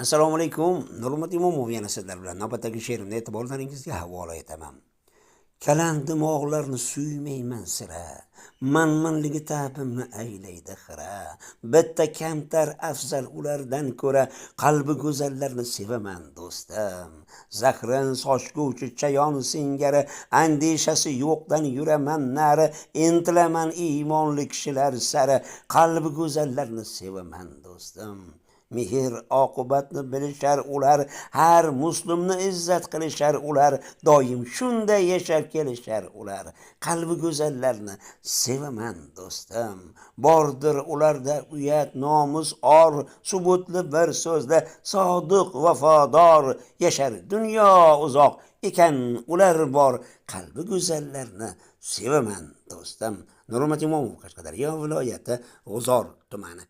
Assalomu alaykum. Nurmat Imomov yana sizlar bilan navbatdagi she'rimni e'tiborlaringizga havola etaman. Kalan dimoqlarni suymayman sira, manmanligi ta'bimni aylaydi xira. Bitta kamtar afzal ulardan ko'ra, qalbi go'zallarni sevaman do'stim. Zahrin sochguvchi chayon singari, andishasi yo'qdan yuraman nari, intilaman iymonli kishilar sari, qalbi go'zallarni sevaman do'stim. Mehr oqibatni bilishar ular, har muslimni izzat qilishar ular, doim shunday yashar kelishar ular. Qalbi go'zallarni sevaman do'stim. Bordir ularda uyat, nomus, or, subutli bir so'zda sodiq vafodor yashar. Dunyo uzoq ekan ular bor, qalbi go'zallarni sevaman do'stim. Nurmat Imomov, Qashqadaryo viloyati G'uzor tumani.